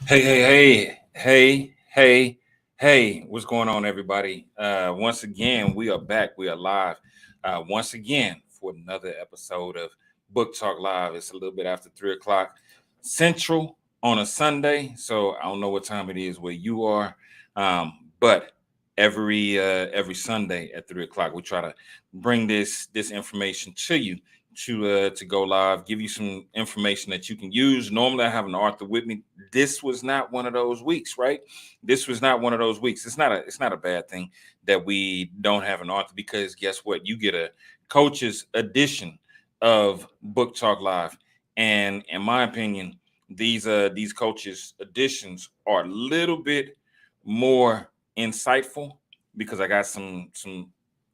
Hey, what's going on, everybody? Once again, we are back. We are live once again for another episode of Book Talk Live. It's a little bit after 3 o'clock Central on a Sunday. So I don't know what time it is where you are. But every Sunday at 3 o'clock, we try to bring this information to you to go live, give you some information that you can use. Normally, I have an author with me. This was not one of those weeks, right? This was not one of those weeks. It's not a bad thing that we don't have an author, because guess what? You get a coach's edition of Book Talk Live, and in my opinion, these coaches editions are a little bit more insightful, because I got some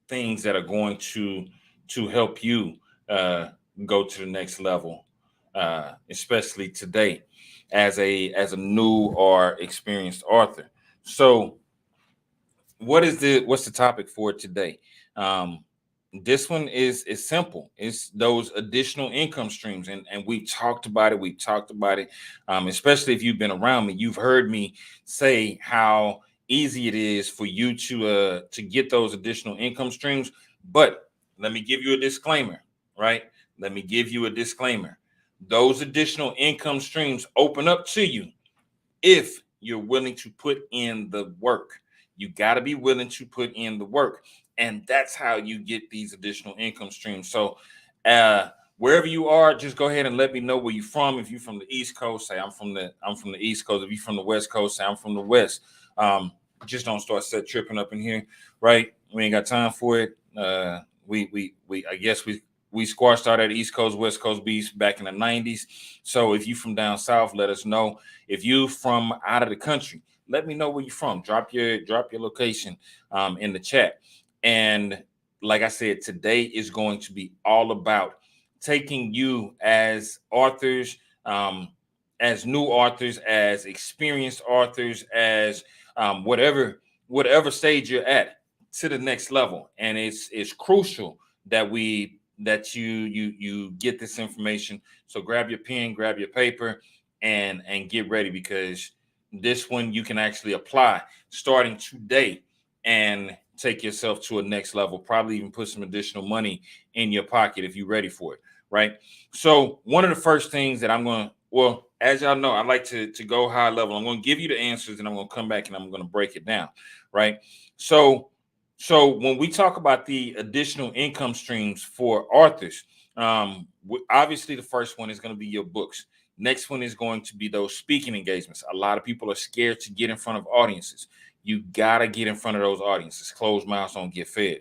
things that are going to help you uh, go to the next level, especially today as a new or experienced author. So, what's the topic for today? Um, this one is simple. It's those additional income streams, and we've talked about it. We've talked about it, especially if you've been around me. You've heard me say how easy it is for you to get those additional income streams. But let me give you a disclaimer, right? Let me give you a disclaimer. Those additional income streams open up to you if you're willing to put in the work. You got to be willing to put in the work. And that's how you get these additional income streams. So, wherever you are, just go ahead and let me know where you're from. If you're from the East Coast, say I'm from the East Coast. If you're from the West Coast, say I'm from the West. Just don't start set tripping up in here, right? We ain't got time for it. We I guess we squashed out at East Coast, West Coast beefs back in the 90s. So if you from down south, let us know. If you from out of the country, let me know where you're from. Drop your location in the chat. And like I said, today is going to be all about taking you as authors, as new authors, as experienced authors, as whatever stage you're at, to the next level. And it's crucial that you get this information. So grab your pen, grab your paper, and get ready, because this one you can actually apply starting today and take yourself to a next level. Probably even put some additional money in your pocket if you're ready for it, right? So one of the first things that I'm going to, well, as y'all know, I like to go high level. I'm going to give you the answers, and I'm going to come back and I'm going to break it down, right? So when we talk about the additional income streams for authors, obviously the first one is going to be your books. Next one is going to be those speaking engagements. A lot of people are scared to get in front of audiences. You got to get in front of those audiences. Closed mouths don't get fed.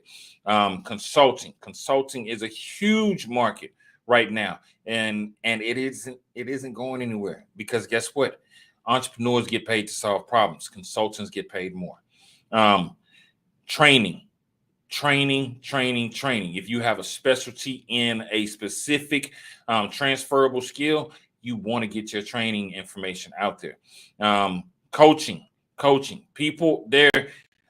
Consulting is a huge market right now, and it isn't going anywhere, because guess what? Entrepreneurs get paid to solve problems. Consultants get paid more. Um, training, training. If you have a specialty in a specific transferable skill, you want to get your training information out there. um, coaching coaching people there.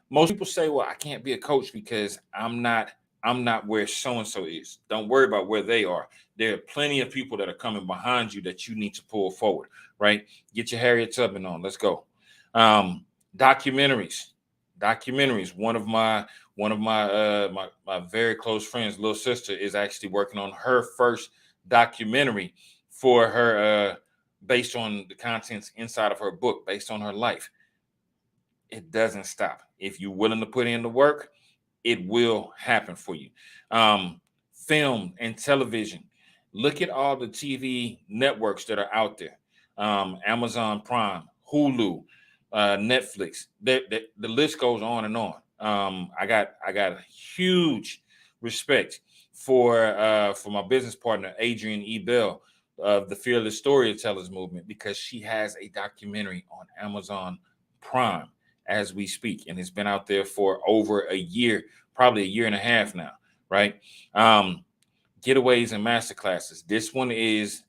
Most people say, well, I can't be a coach because I'm not where so and so is. Don't worry about where they are. There are plenty of people that are coming behind you that you need to pull forward, right? Get your Harriet Tubman on. Let's go. um, documentaries documentaries. One of my very close friends, little sister, is actually working on her first documentary for her, based on the contents inside of her book, based on her life. It doesn't stop. If you're willing to put in the work, it will happen for you. Um, film and television. Look at all the TV networks that are out there. Amazon Prime, Hulu, Netflix. The list goes on and on. I got huge respect for my business partner Adrian E. Bell of the Fearless Storytellers movement, because she has a documentary on Amazon Prime as we speak, and it's been out there for over a year, probably a year and a half now, right? Um, Getaways and masterclasses. This one is,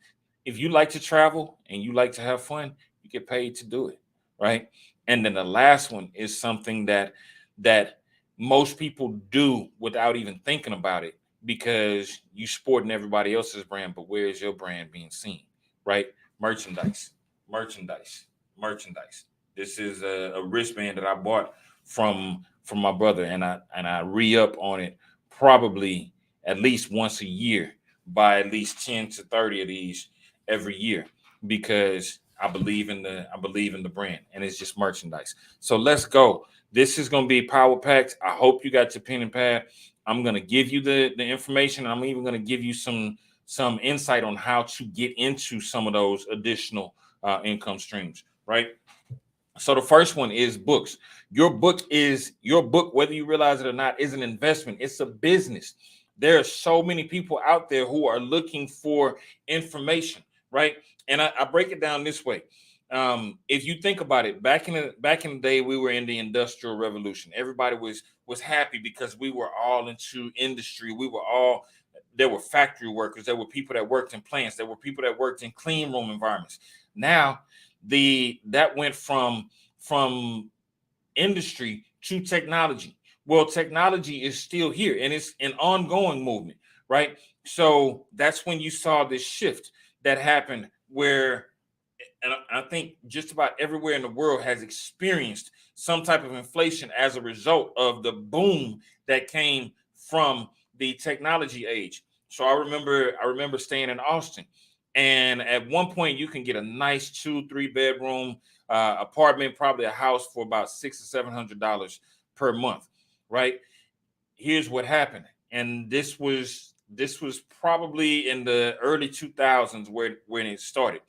if you like to travel and you like to have fun, you get paid to do it, right? And then the last one is something that most people do without even thinking about it, because you sporting everybody else's brand, but where is your brand being seen, right? Merchandise, merchandise, merchandise. This is a wristband that I bought from my brother, and I re-up on it probably at least once a year, buy at least 10 to 30 of these every year, because I believe in the brand, and it's just merchandise. So let's go. This is going to be power packed. I hope you got your pen and pad. I'm going to give you the information. I'm even going to give you some insight on how to get into some of those additional income streams, right? So the first one is books. Your book, whether you realize it or not, is an investment. It's a business. There are so many people out there who are looking for information, right? And I break it down this way. If you think about it, back in the day, we were in the Industrial Revolution. Everybody was happy because we were all into industry. There were factory workers. There were people that worked in plants. There were people that worked in clean room environments. Now, that went from industry to technology. Well, technology is still here, and it's an ongoing movement, right? So that's when you saw this shift that happened, where, and I think just about everywhere in the world has experienced some type of inflation as a result of the boom that came from the technology age. So I remember staying in Austin, and at one point you can get a nice 2-3 bedroom apartment, probably a house, for about $600 or $700 per month, right? Here's what happened, and this was probably in the early 2000s when it started.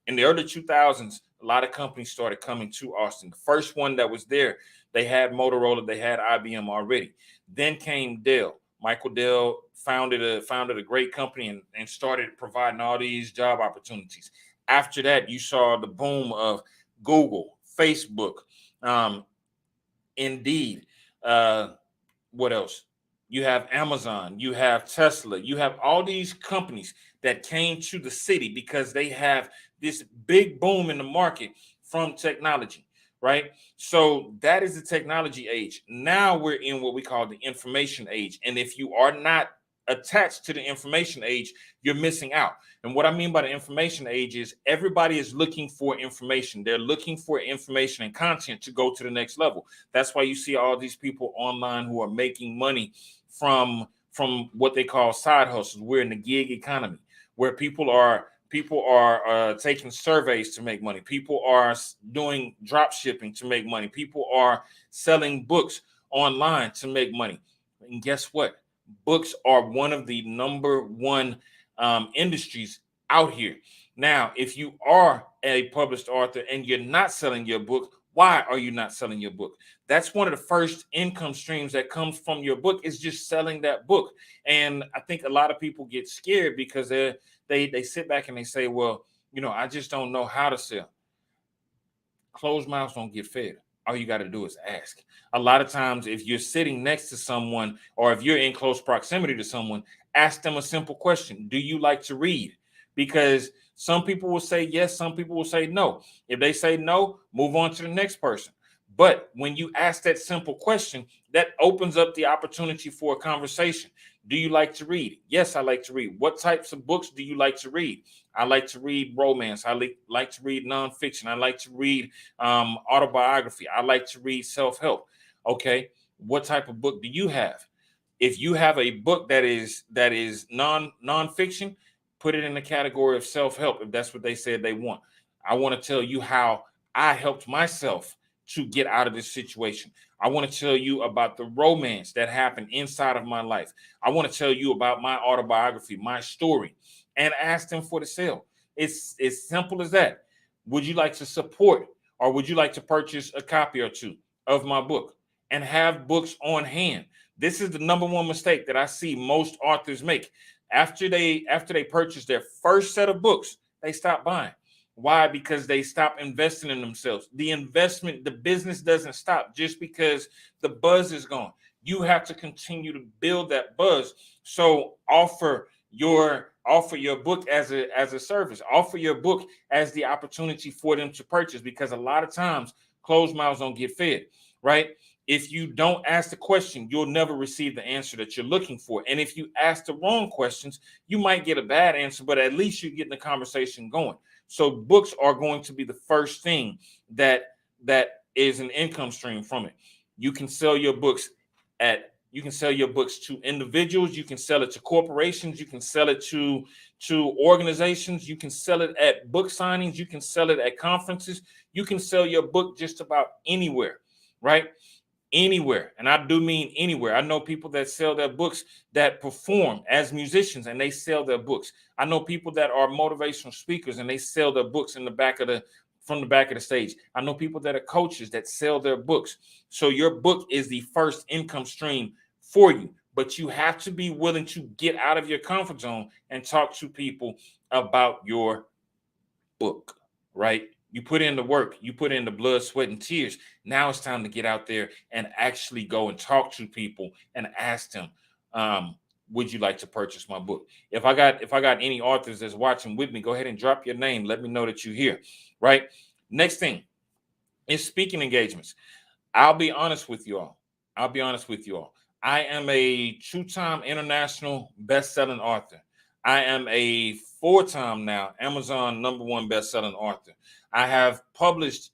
In the early 2000s, a lot of companies started coming to Austin. The first one that was there, they had Motorola, they had IBM already. Then came Dell. Michael Dell founded a great company and started providing all these job opportunities. After that, you saw the boom of Google, Facebook, Indeed. What else? You have Amazon, you have Tesla, you have all these companies that came to the city because they have this big boom in the market from technology, right? So that is the technology age. Now we're in what we call the information age. And if you are not attached to the information age, you're missing out. And what I mean by the information age is everybody is looking for information. They're looking for information and content to go to the next level. That's why you see all these people online who are making money from what they call side hustles. We're in the gig economy, where people are taking surveys to make money. People are doing drop shipping to make money. People are selling books online to make money. And guess what? Books are one of the number one industries out here. Now, if you are a published author and you're not selling your book, why are you not selling your book? That's one of the first income streams that comes from your book, is just selling that book. And I think a lot of people get scared because they sit back and they say, well, I just don't know how to sell. Closed mouths don't get fed. All you got to do is ask. A lot of times, if you're sitting next to someone, or if you're in close proximity to someone, ask them a simple question. Do you like to read? Because some people will say yes, some people will say no. If they say no, move on to the next person. But when you ask that simple question, that opens up the opportunity for a conversation. Do you like to read? Yes, I like to read. What types of books do you like to read? I like to read romance. I like to read nonfiction. I like to read autobiography. I like to read self-help. Okay, what type of book do you have? If you have a book that is nonfiction, put it in the category of self-help if that's what they said they want. I want to tell you how I helped myself to get out of this situation. I want to tell you about the romance that happened inside of my life. I want to tell you about my autobiography, my story, and ask them for the sale. It's as simple as that. Would you like to support, or would you like to purchase a copy or two of my book, and have books on hand? This is the number one mistake that I see most authors make. After they purchase their first set of books, they stop buying. Why? Because they stop investing in themselves. The business doesn't stop just because the buzz is gone. You have to continue to build that buzz. So offer your book as a service. Offer your book as the opportunity for them to purchase, because a lot of times closed mouths don't get fed, right? If you don't ask the question, you'll never receive the answer that you're looking for. And if you ask the wrong questions, you might get a bad answer, but at least you're getting the conversation going. So books are going to be the first thing that is an income stream from it. You can sell your books to individuals, you can sell it to corporations, you can sell it to organizations, you can sell it at book signings, you can sell it at conferences, you can sell your book just about anywhere, right? Anywhere. And I do mean anywhere. I know people that sell their books that perform as musicians and they sell their books. I know people that are motivational speakers and they sell their books from the back of the stage. I know people that are coaches that sell their books. So your book is the first income stream for you, but you have to be willing to get out of your comfort zone and talk to people about your book, right? You put in the work, you put in the blood, sweat, and tears. Now it's time to get out there and actually go and talk to people and ask them, would you like to purchase my book? If I got any authors that's watching with me, go ahead and drop your name. Let me know that you're here, right? Next thing is speaking engagements. I'll be honest with you all. I am a 2-time international best-selling author. I am a 4-time now Amazon #1 best-selling author. I have published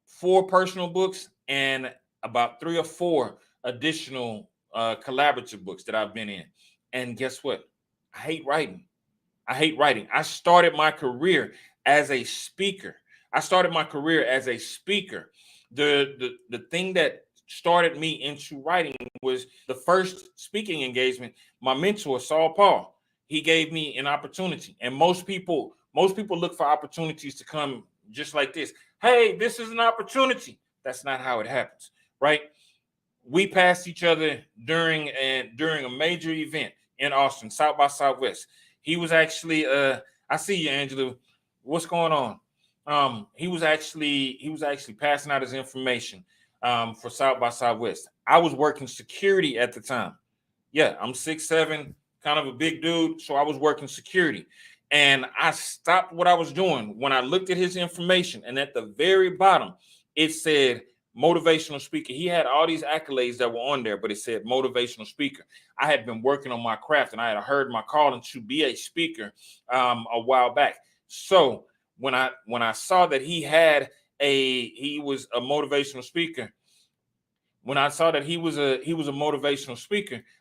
4 personal books and about 3 or 4 additional collaborative books that I've been in. And guess what? I hate writing. I started my career as a speaker. The thing that started me into writing was the first speaking engagement. My mentor, Saul Paul, he gave me an opportunity. And most people look for opportunities to come just like this. Hey, this is an opportunity. That's not how it happens, right? We passed each other during a major event in Austin, South by Southwest. He was actually I see you, Angela. What's going on? He was actually passing out his information for South by Southwest. I was working security at the time. Yeah, I'm 6'7", kind of a big dude, so I was working security. And I stopped what I was doing when I looked at his information, and at the very bottom, it said motivational speaker. He had all these accolades that were on there, but it said motivational speaker. I had been working on my craft, and I had heard my calling to be a speaker a while back. So when I saw that he was a motivational speaker,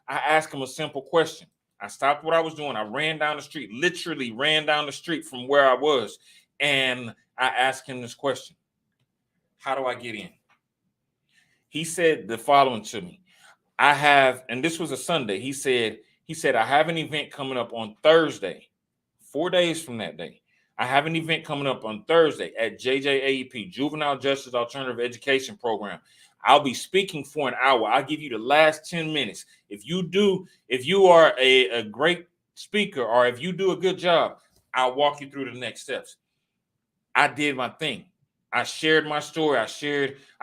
I asked him a simple question. I stopped what I was doing. I ran down the street, literally ran down the street from where I was, and I asked him this question: how do I get in? He said the following to me. And this was a Sunday. He said, I have an event coming up on Thursday, 4 days from that day. I have an event coming up on Thursday at JJAEP, Juvenile Justice Alternative Education Program. I'll be speaking for an hour. I'll give you the last 10 minutes. If you are a great speaker, or if you do a good job, I'll walk you through the next steps. I did my thing. I shared my story. I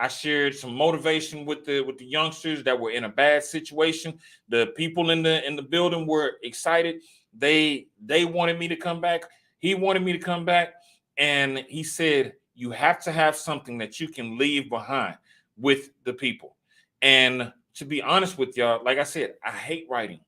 shared some motivation with the youngsters that were in a bad situation. The people in the building were excited. They wanted me to come back. He wanted me to come back. And he said, you have to have something that you can leave behind with the people. And to be honest with y'all, like I said, I hate writing.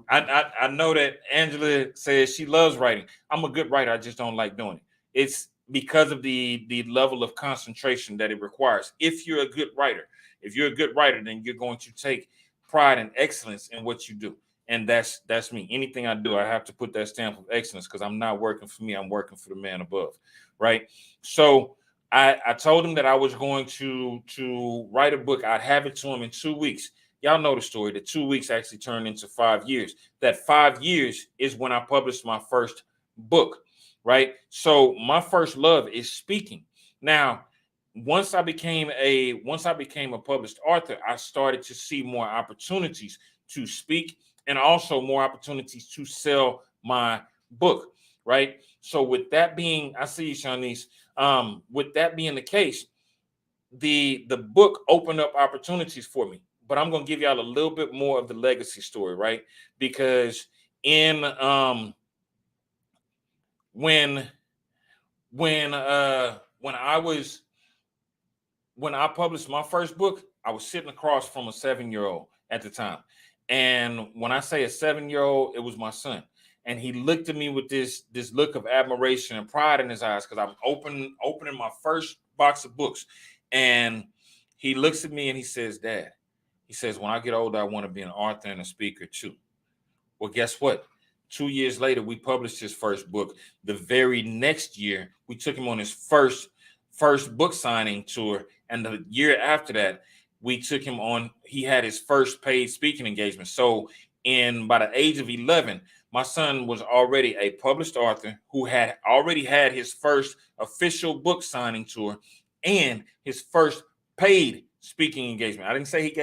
I know that Angela says she loves writing. I'm a good writer. I just don't like doing it. It's because of the level of concentration that it requires. If you're a good writer, then you're going to take pride and excellence in what you do. And that's me. Anything I do, I have to put that stamp of excellence, because I'm not working for me. I'm working for the man above, right? So I told him that I was going to write a book. I'd have it to him in 2 weeks. Y'all know the story. The 2 weeks actually turned into 5 years. That 5 years is when I published my first book, right? So my first love is speaking. Now, once I became a published author, I started to see more opportunities to speak, and also more opportunities to sell my book, right? So with that being, I see you, Shanice. With that being the case, the book opened up opportunities for me. But I'm going to give y'all a little bit more of the legacy story, right? Because when I published my first book, I was sitting across from a 7-year-old at the time. And when I say a 7-year-old, it was my son. and he looked at me with this look of admiration and pride in his eyes, because I'm opening my first box of books. And he looks at me and he says, Dad, he says, when I get older, I want to be an author and a speaker too. Well, guess what? 2 years later, we published his first book. The very next year, we took him on his first book signing tour. And the year after that, we took him on, he had his first paid speaking engagement. So by the age of 11, my son was already a published author who had already had his first official book signing tour and his first paid speaking engagement. I didn't say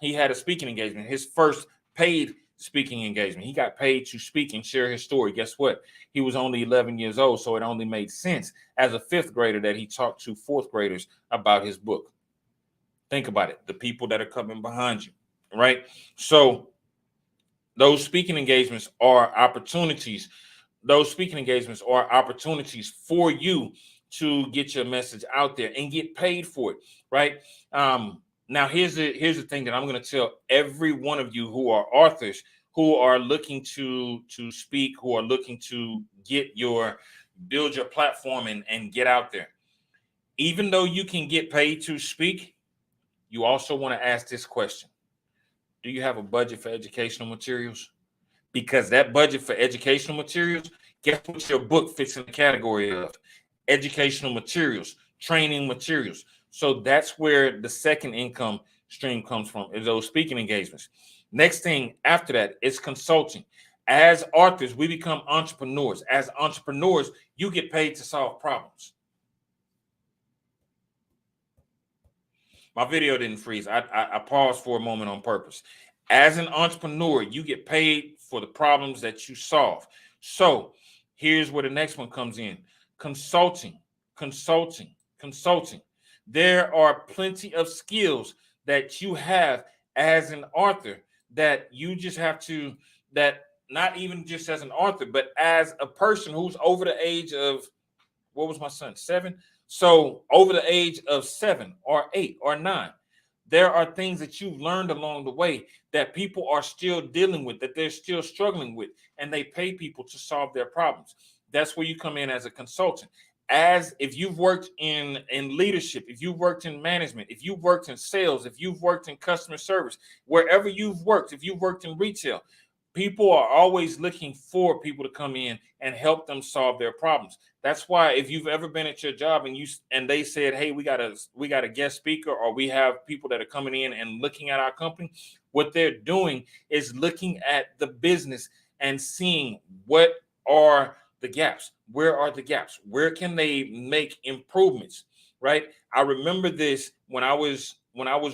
he had a speaking engagement. His first paid speaking engagement. He got paid to speak and share his story. Guess what? He was only 11 years old, so it only made sense as a fifth grader that he talked to fourth graders about his book. Think about it. The people that are coming behind you, right? So those speaking engagements are opportunities. Those speaking engagements are opportunities for you to get your message out there and get paid for it, right? Now, here's the thing that I'm going to tell every one of you who are authors, who are looking to speak, who are looking to build your platform and get out there. Even though you can get paid to speak, you also want to ask this question. Do you have a budget for educational materials? Because that budget for educational materials, guess what your book fits in the category of? Educational materials, training materials. So that's where the second income stream comes from, is those speaking engagements. Next thing after that is consulting. As authors, we become entrepreneurs. As entrepreneurs, you get paid to solve problems. My video didn't freeze. I paused for a moment on purpose. As an entrepreneur, you get paid for the problems that you solve. So here's where the next one comes in. Consulting. There are plenty of skills that you have as an author that you just have to, that not even just as an author, but as a person who's over the age of, what was my son, 7? So over the age of 7 or 8 or 9, there are things that you've learned along the way that people are still dealing with, that they're still struggling with, and they pay people to solve their problems. That's where you come in as a consultant. As if you've worked in leadership, if you've worked in management, if you've worked in sales, if you've worked in customer service, wherever you've worked, if you've worked in retail, people are always looking for people to come in and help them solve their problems. That's why if you've ever been at your job and they said, hey, we got a guest speaker, or we have people that are coming in and looking at our company, what they're doing is looking at the business and seeing what are the gaps. Where are the gaps? Where can they make improvements? Right? I remember this when I was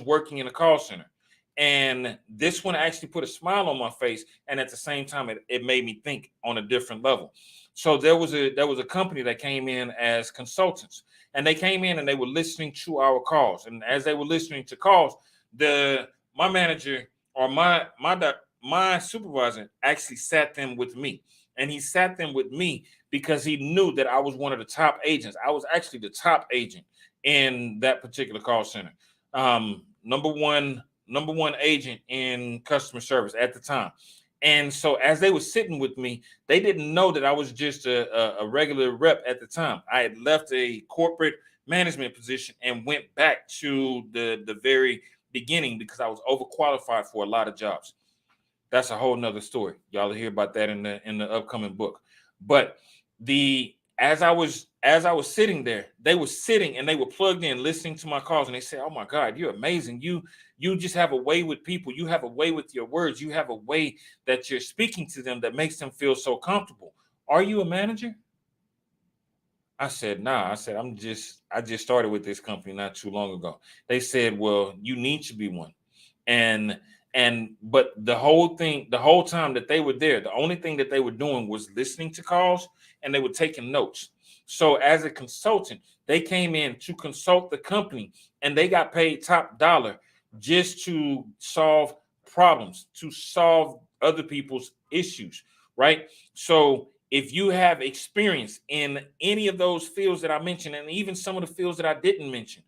working in a call center. And this one actually put a smile on my face, and at the same time, it made me think on a different level. So there was a company that came in as consultants, and they came in and they were listening to our calls. And as they were listening to calls, my manager or my supervisor actually sat them with me, and he sat them with me because he knew that I was one of the top agents. I was actually the top agent in that particular call center. Number one agent in customer service at the time. And so as they were sitting with me, they didn't know that I was just a regular rep at the time. I had left a corporate management position and went back to the very beginning because I was overqualified for a lot of jobs. That's a whole nother story. Y'all will hear about that in the upcoming book. But as I was sitting there, they were sitting and they were plugged in listening to my calls, and they said, oh my God, you're amazing. You just have a way with people. You have a way with your words. You have a way that you're speaking to them that makes them feel so comfortable. Are you a manager? I said, nah. I said, I just started with this company not too long ago. They said, well, you need to be one. But the whole time that they were there, the only thing that they were doing was listening to calls, and they were taking notes. So as a consultant, they came in to consult the company, and they got paid top dollar just to solve problems, to solve other people's issues, right? So if you have experience in any of those fields that I mentioned, and even some of the fields that I didn't mention,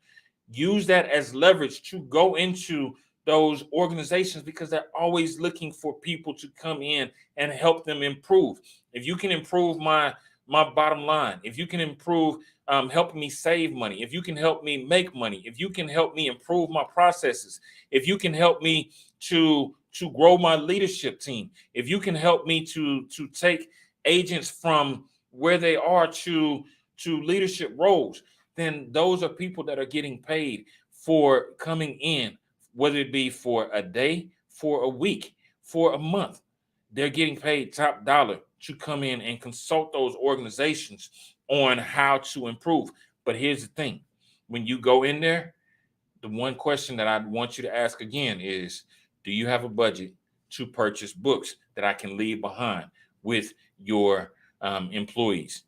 use that as leverage to go into those organizations because they're always looking for people to come in and help them improve. If you can improve my bottom line, if you can improve helping me save money, if you can help me make money, if you can help me improve my processes, if you can help me to grow my leadership team, if you can help me to take agents from where they are to leadership roles, then those are people that are getting paid for coming in, whether it be for a day, for a week, for a month. They're getting paid top dollar to come in and consult those organizations on how to improve. But here's the thing, when you go in there, the one question that I want you to ask again is, do you have a budget to purchase books that I can leave behind with your employees?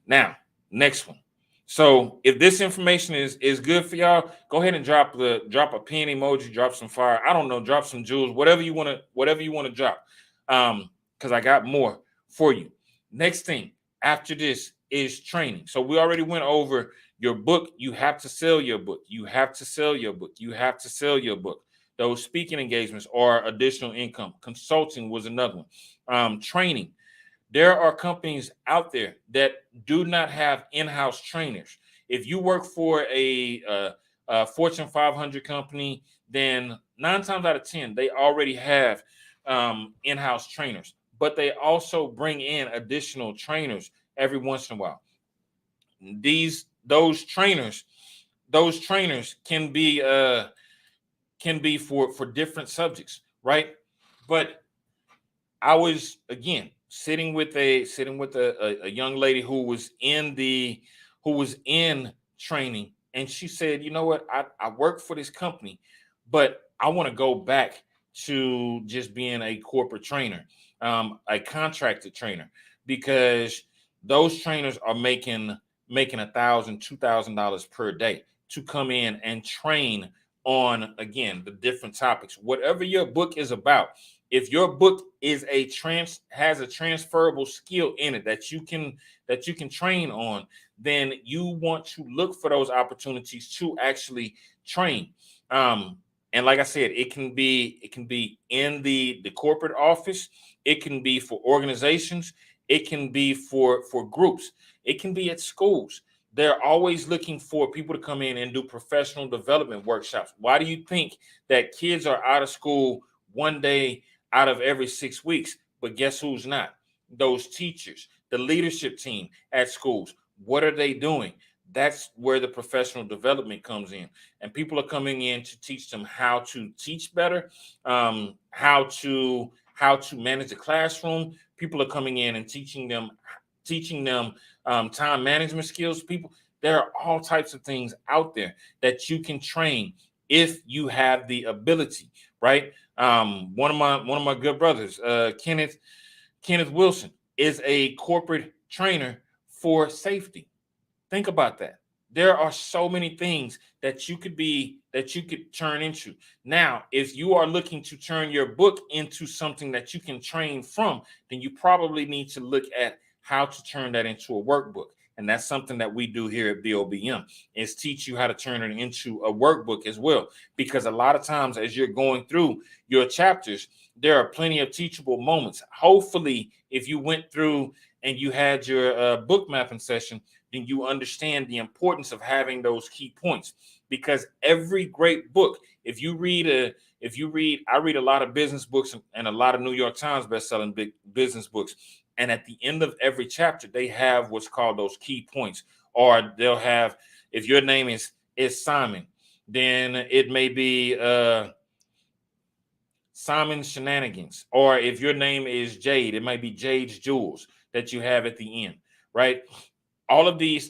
Now, next one. So if this information is good for y'all, go ahead and drop a pin emoji, drop some fire. I don't know, drop some jewels, whatever you want to drop. Because I got more for you. Next thing after this is training. So we already went over your book. You have to sell your book. You have to sell your book. You have to sell your book. Those speaking engagements are additional income. Consulting was another one. Training. There are companies out there that do not have in-house trainers. If you work for a Fortune 500 company, then 9 times out of 10, they already have in-house trainers, but they also bring in additional trainers every once in a while. Those trainers can be for different subjects, right? But I was again sitting with a young lady who was in training, and she said, you know what, I work for this company, but I want to go back to just being a corporate trainer, a contracted trainer, because those trainers are making $1,000-$2,000 per day to come in and train on, again, the different topics, whatever your book is about. If your book is has a transferable skill in it that you can train on, then you want to look for those opportunities to actually train. And like I said, it can be in the corporate office, it can be for organizations, it can be for groups, it can be at schools. They're always looking for people to come in and do professional development workshops. Why do you think that kids are out of school one day out of every 6 weeks? But guess who's not? Those teachers, the leadership team at schools. What are they doing? That's where the professional development comes in. And people are coming in to teach them how to teach better, how to manage the classroom. People are coming in and teaching them time management skills. There are all types of things out there that you can train if you have the ability, right? One of my good brothers, Kenneth Wilson, is a corporate trainer for safety. Think about that. There are so many things that you could turn into. Now, if you are looking to turn your book into something that you can train from, then you probably need to look at how to turn that into a workbook. And that's something that we do here at BOBM, is teach you how to turn it into a workbook as well. Because a lot of times as you're going through your chapters, there are plenty of teachable moments. Hopefully, if you went through and you had your book mapping session, then you understand the importance of having those key points. Because every great book, I read a lot of business books and a lot of New York Times bestselling big business books. And at the end of every chapter, they have what's called those key points. Or they'll have, if your name is Simon, then it may be Simon Shenanigans. Or if your name is Jade, it might be Jade's Jewels that you have at the end, right? All of these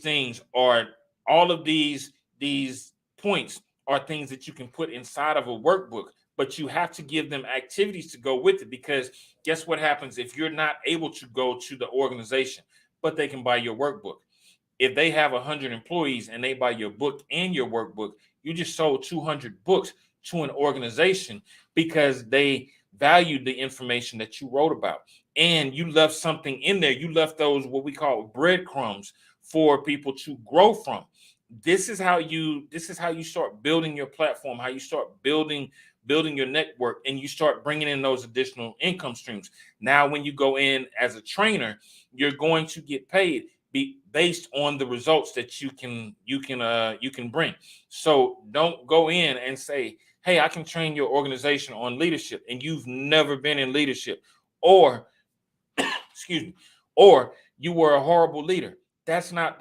points are things that you can put inside of a workbook, but you have to give them activities to go with it. Because guess what happens if you're not able to go to the organization, but they can buy your workbook? If they have 100 employees and they buy your book and your workbook, you just sold 200 books to an organization because they valued the information that you wrote about. And you left something in there. You left those, what we call breadcrumbs, for people to grow from. This is how you start building your platform, how you start building building your network, and you start bringing in those additional income streams. Now, when you go in as a trainer, you're going to get paid based on the results that you can bring. So don't go in and say, hey, I can train your organization on leadership, and you've never been in leadership, or excuse me, or you were a horrible leader. That's not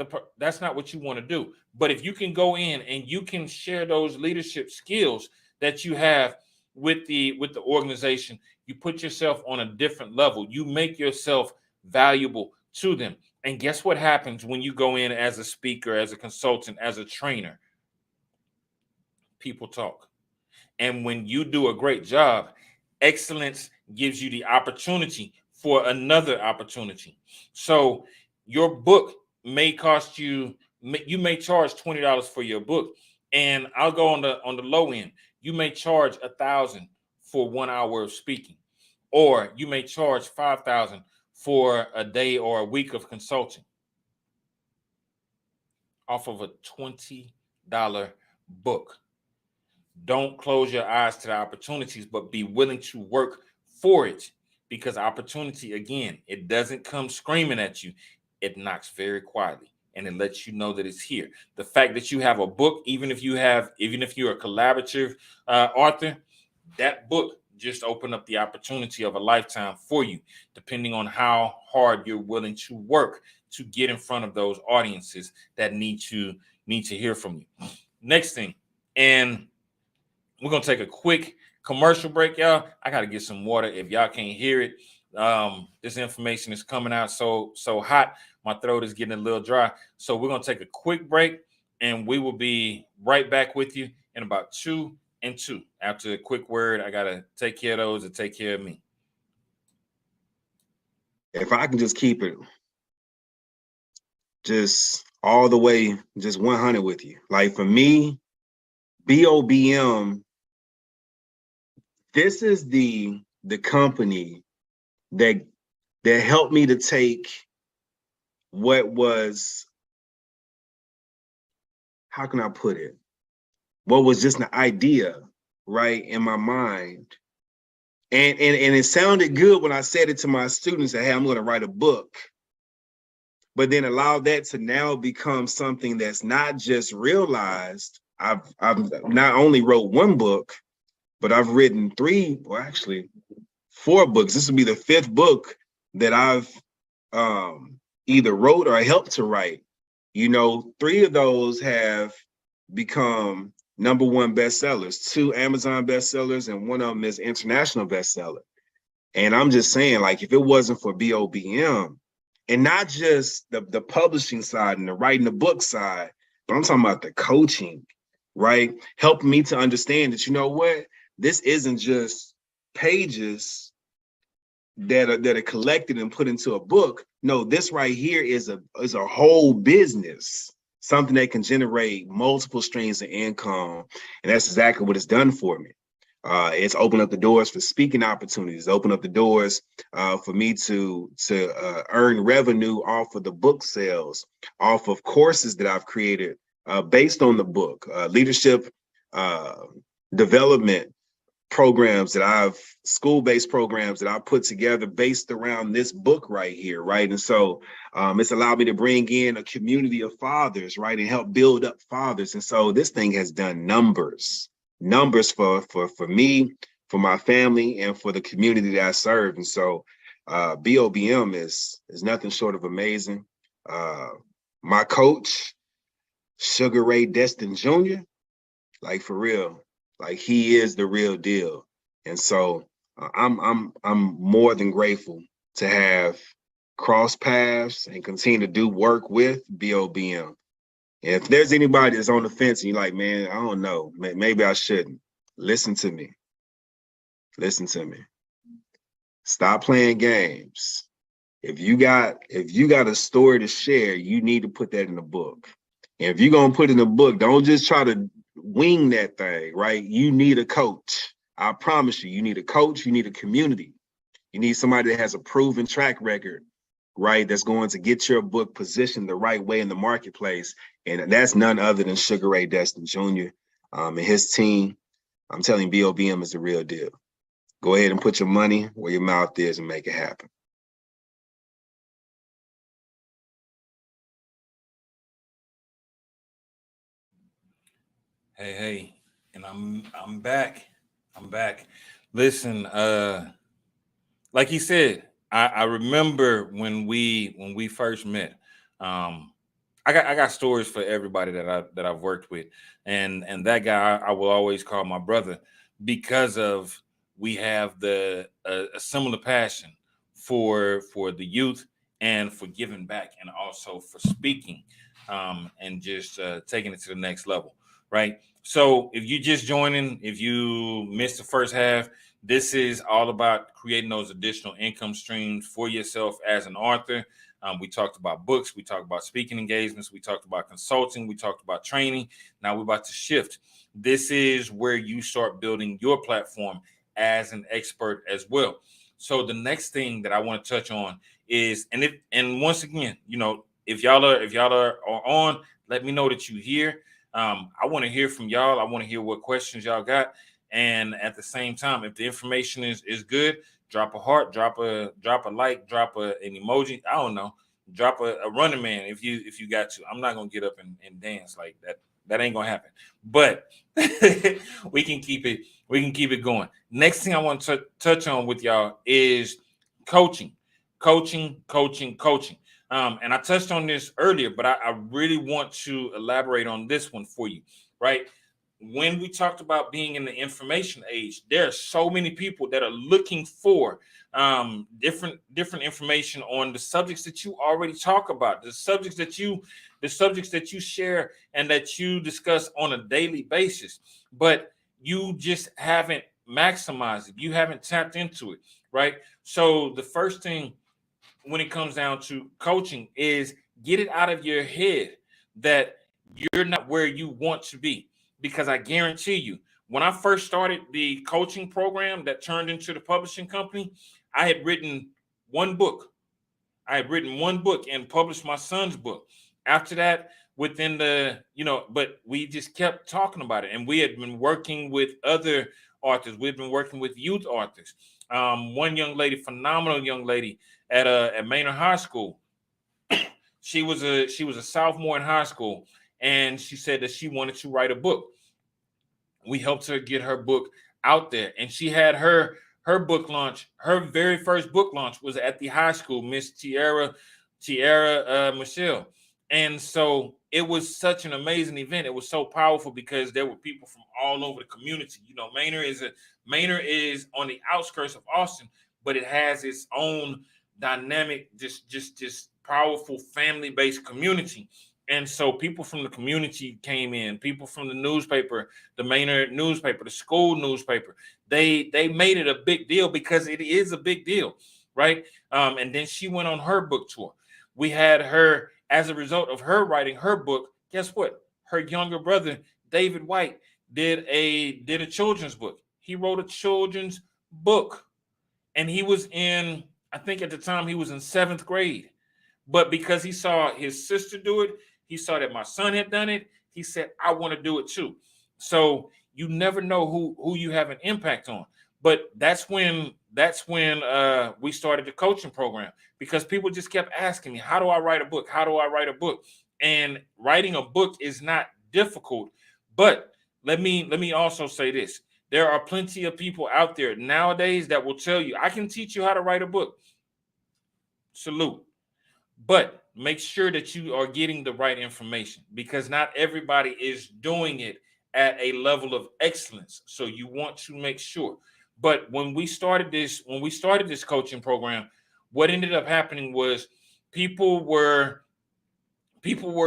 what you want to do. But if you can go in and you can share those leadership skills that you have with the organization, you put yourself on a different level. You make yourself valuable to them. And guess what happens when you go in as a speaker, as a consultant, as a trainer? People talk. And when you do a great job, excellence gives you the opportunity for another opportunity. So your book may cost you may charge $20 for your book. And I'll go on the low end. You may charge $1,000 for 1 hour of speaking, or you may charge $5,000 for a day or a week of consulting off of a $20 book. Don't close your eyes to the opportunities, but be willing to work for it, because opportunity, again, it doesn't come screaming at you. It knocks very quietly, and it lets you know that it's here. The fact that you have a book, even if you're a collaborative author, that book just opened up the opportunity of a lifetime for you, depending on how hard you're willing to work to get in front of those audiences that need to hear from you. Next thing, and we're going to take a quick commercial break, y'all. I got to get some water if y'all can't hear it. This information is coming out so hot. My throat is getting a little dry. So we're going to take a quick break, and we will be right back with you in about 2 and 2. After a quick word, I got to take care of those and take care of me. If I can just keep it just all the way, just 100 with you. Like for me, BOBM, this is the company that helped me to take what was, how can I put it? What was just an idea, right, in my mind. And it sounded good when I said it to my students that, hey, I'm going to write a book. But then allow that to now become something that's not just realized. I've not only wrote 1 book, but I've written 3, or actually 4 books. This will be the 5th book that I've either wrote or helped to write. 3 of those have become #1 bestsellers, 2 Amazon bestsellers, and 1 of them is international bestseller. And I'm just saying, like, if it wasn't for BOBM, and not just the publishing side and the writing the book side, but I'm talking about the coaching, right? Helping me to understand that, you know what, this isn't just pages that are collected and put into a book. No, this right here is a whole business, something that can generate multiple streams of income. And that's exactly what it's done for me. It's opened up the doors for speaking opportunities, opened up the doors for me to earn revenue off of the book sales, off of courses that I've created based on the book, leadership development programs school-based programs that I put together based around this book right here, right? And so it's allowed me to bring in a community of fathers, right, and help build up fathers. And so this thing has done numbers for me, for my family, and for the community that I serve. And so BOBM is nothing short of amazing. My coach, Sugar Ray Destin Jr., like for real, like he is the real deal. And so I'm more than grateful to have crossed paths and continue to do work with BOBM. And if there's anybody that's on the fence and you're like, man, I don't know, maybe I shouldn't, listen to me. Listen to me. Stop playing games. If you got a story to share, you need to put that in the book. And if you're gonna put it in the book, don't just try to wing that thing, right? You need a coach. I promise you, you need a coach, you need a community. You need somebody that has a proven track record, right? That's going to get your book positioned the right way in the marketplace. And that's none other than Sugar Ray Destin Jr. And his team. I'm telling you, BOBM is the real deal. Go ahead and put your money where your mouth is and make it happen. Hey, and I'm back. I'm back. Listen, like he said, I remember when we first met. Um, I got stories for everybody that I've worked with, and that guy I will always call my brother because of we have the a similar passion for the youth and for giving back and also for speaking, and just taking it to the next level, right? So if you just joining, if you missed the first half, this is all about creating those additional income streams for yourself as an author. We talked about books, we talked about speaking engagements, we talked about consulting, we talked about training. Now we're about to shift. This is where you start building your platform as an expert as well. So the next thing that I want to touch on is, and once again, if y'all are on, let me know that you here. I want to hear from y'all. I want to hear what questions y'all got. And at the same time, if the information is good, drop a heart, drop a like, drop an emoji. I don't know, drop a running man if you got to. I'm not gonna get up and dance like that. That ain't gonna happen. But we can keep it going. Next thing I want to touch on with y'all is coaching. And I touched on this earlier, but I really want to elaborate on this one for you, right? When we talked about being in the information age, there are so many people that are looking for different information on the subjects that you already talk about, the subjects that you share and that you discuss on a daily basis, but you just haven't maximized it. You haven't tapped into it, right? So the first thing when it comes down to coaching is get it out of your head that you're not where you want to be. Because I guarantee you, when I first started the coaching program that turned into the publishing company, I had written one book. I had written one book and published my son's book. After that, within but we just kept talking about it. And we had been working with other authors. We've been working with youth authors. One young lady, phenomenal young lady at Maynard High School. She was a sophomore in high school, and she said that she wanted to write a book. We helped her get her book out there, and she had her book launch. Her very first book launch was at the high school, Miss Tiara Michelle. And so it was such an amazing event. It was so powerful because there were people from all over the community. Maynard is on the outskirts of Austin, but it has its own dynamic, just powerful family-based community. And so people from the community came in, people from the newspaper, the Maynard newspaper, the school newspaper. They made it a big deal because it is a big deal, right? And then she went on her book tour. We had her, as a result of her writing her book, guess what? Her younger brother, David White, did a children's book. He wrote a children's book. And he was I think at the time he was in 7th grade. But because he saw his sister do it, he saw that my son had done it. He said, I want to do it too. So you never know who you have an impact on. But that's when we started the coaching program, because people just kept asking me, how do I write a book? How do I write a book? And writing a book is not difficult. But let me also say this. There are plenty of people out there nowadays that will tell you, I can teach you how to write a book. Salute. But make sure that you are getting the right information, because not everybody is doing it at a level of excellence. So you want to make sure. But when we started this coaching program, what ended up happening was people were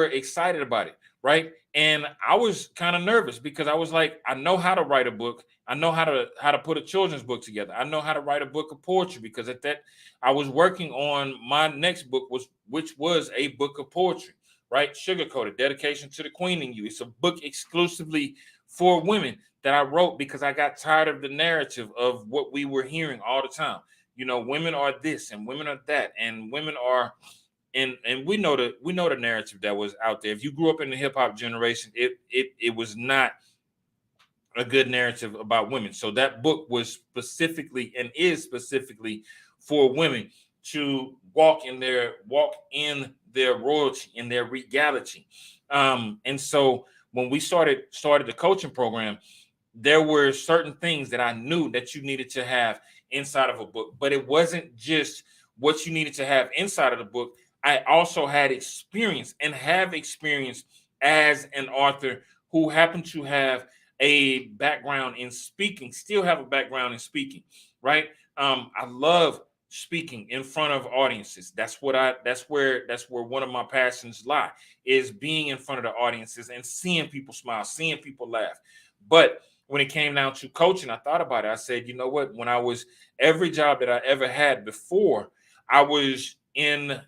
excited about it, right? And I was kind of nervous because I was like, I know how to write a book. I know how to put a children's book together. I know how to write a book of poetry, because at that I was working on my next book, which was a book of poetry, right? Sugarcoated, Dedication to the Queen in You. It's a book exclusively for women that I wrote because I got tired of the narrative of what we were hearing all the time. Women are this and women are that, and women are, and we know the narrative that was out there. If you grew up in the hip hop generation, it was not a good narrative about women. So that book was specifically and is specifically for women to walk in their royalty, in their regality. And so when we started the coaching program, there were certain things that I knew that you needed to have inside of a book, but it wasn't just what you needed to have inside of the book. I also had experience and have experience as an author who happened to have a background in speaking, still have a background in speaking, right? I love speaking in front of audiences. That's where one of my passions lie, is being in front of the audiences and seeing people smile, seeing people laugh. But when it came down to coaching, I thought about it. I said, you know what? When I was every job that I ever had before, I was in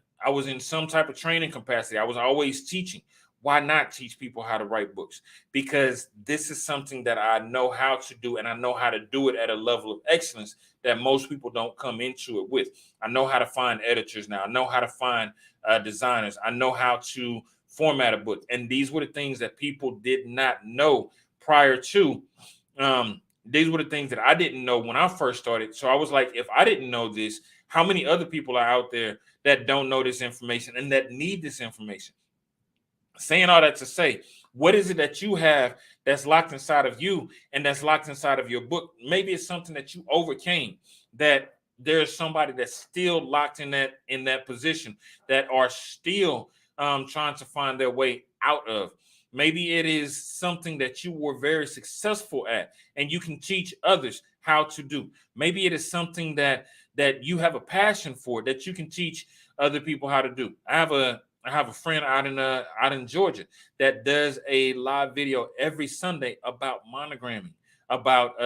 some type of training capacity. I was always teaching. Why not teach people how to write books? Because this is something that I know how to do, and I know how to do it at a level of excellence that most people don't come into it with. I know how to find editors now. I know how to find designers. I know how to format a book. And these were the things that people did not know prior to. These were the things that I didn't know when I first started. So I was like, if I didn't know this, how many other people are out there that don't know this information and that need this information? Saying all that to say, what is it that you have that's locked inside of you and that's locked inside of your book? Maybe it's something that you overcame, that there's somebody that's still locked in that position, that are still trying to find their way out of. Maybe it is something that you were very successful at and you can teach others how to do. Maybe it is something that you have a passion for that you can teach other people how to do. I have a friend out in Georgia that does a live video every Sunday about monogramming, about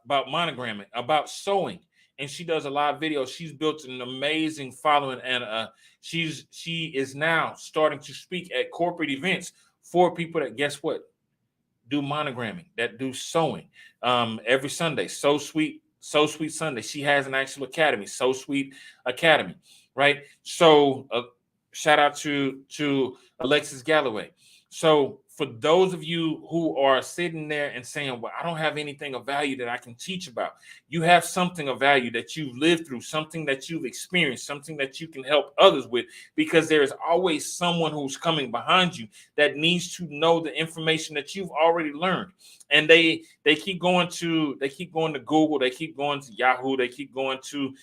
monogramming, about sewing. And she does a live video. She's built an amazing following, and she is now starting to speak at corporate events for people that, guess what, do monogramming, that do sewing every Sunday. So Sweet Sunday. She has an actual academy, So Sweet Academy, right? So shout out to Alexis Galloway. So for those of you who are sitting there and saying, well, I don't have anything of value that I can teach about, you have something of value that you've lived through, something that you've experienced, something that you can help others with, because there is always someone who's coming behind you that needs to know the information that you've already learned. And they keep going to Google, they keep going to Yahoo, they keep going to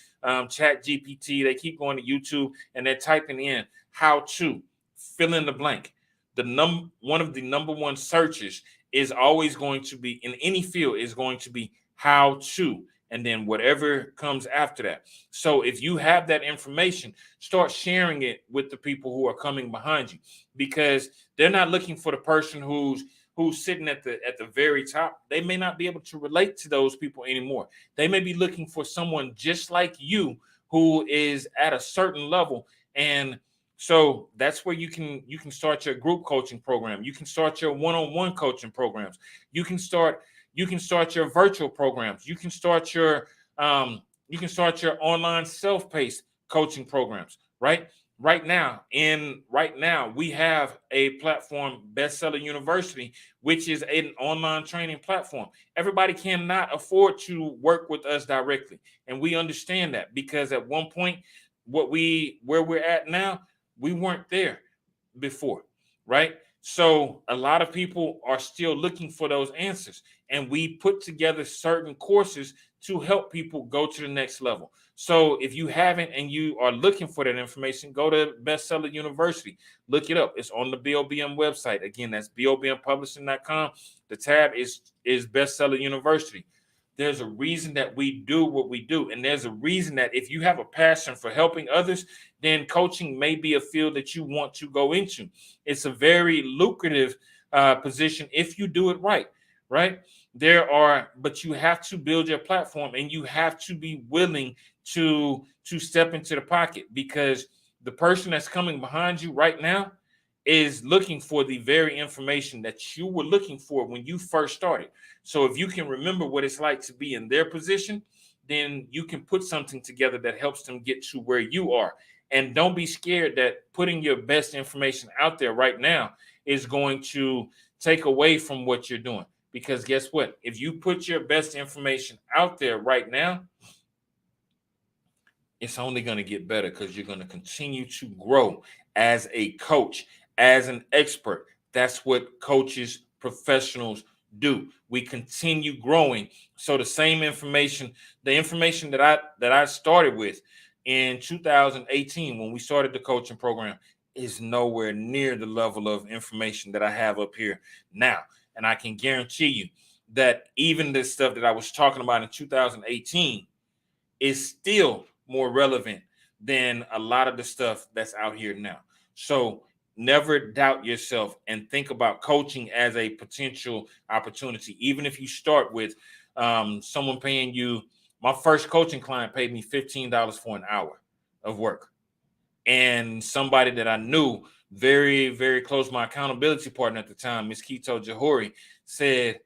Chat GPT, they keep going to YouTube, and they're typing in how to fill in the blank. One of the number one searches is always going to be, in any field, is going to be how to, and then whatever comes after that. So if you have that information, start sharing it with the people who are coming behind you, because they're not looking for the person who's sitting at the very top. They may not be able to relate to those people anymore. They may be looking for someone just like you who is at a certain level. And so that's where you can start your group coaching program. You can start your one-on-one coaching programs. You can start your virtual programs. You can start your online self-paced coaching programs, right? Right now, we have a platform, Bestseller University, which is an online training platform. Everybody cannot afford to work with us directly, and we understand that, because at one point, where we're at now, we weren't there before, right? So a lot of people are still looking for those answers, and we put together certain courses to help people go to the next level. So if you haven't and you are looking for that information, go to Bestseller University. Look it up. It's on the BOBM website. Again, that's BOBMpublishing.com. The tab is Bestseller University. There's a reason that we do what we do. And there's a reason that if you have a passion for helping others, then coaching may be a field that you want to go into. It's a very lucrative position if you do it right, right? But you have to build your platform, and you have to be willing to step into the pocket, because the person that's coming behind you right now is looking for the very information that you were looking for when you first started. So if you can remember what it's like to be in their position, then you can put something together that helps them get to where you are. And don't be scared that putting your best information out there right now is going to take away from what you're doing. Because guess what? If you put your best information out there right now, it's only going to get better because you're going to continue to grow as a coach, as an expert. That's what coaches, professionals do. We continue growing. So the same information, the information that I started with in 2018 when we started the coaching program is nowhere near the level of information that I have up here now. And I can guarantee you that even this stuff that I was talking about in 2018 is still more relevant than a lot of the stuff that's out here now. So never doubt yourself and think about coaching as a potential opportunity. Even if you start with someone paying you, my first coaching client paid me $15 for an hour of work. And somebody that I knew very, very close, my accountability partner at the time, Miss Kito Jahori, said,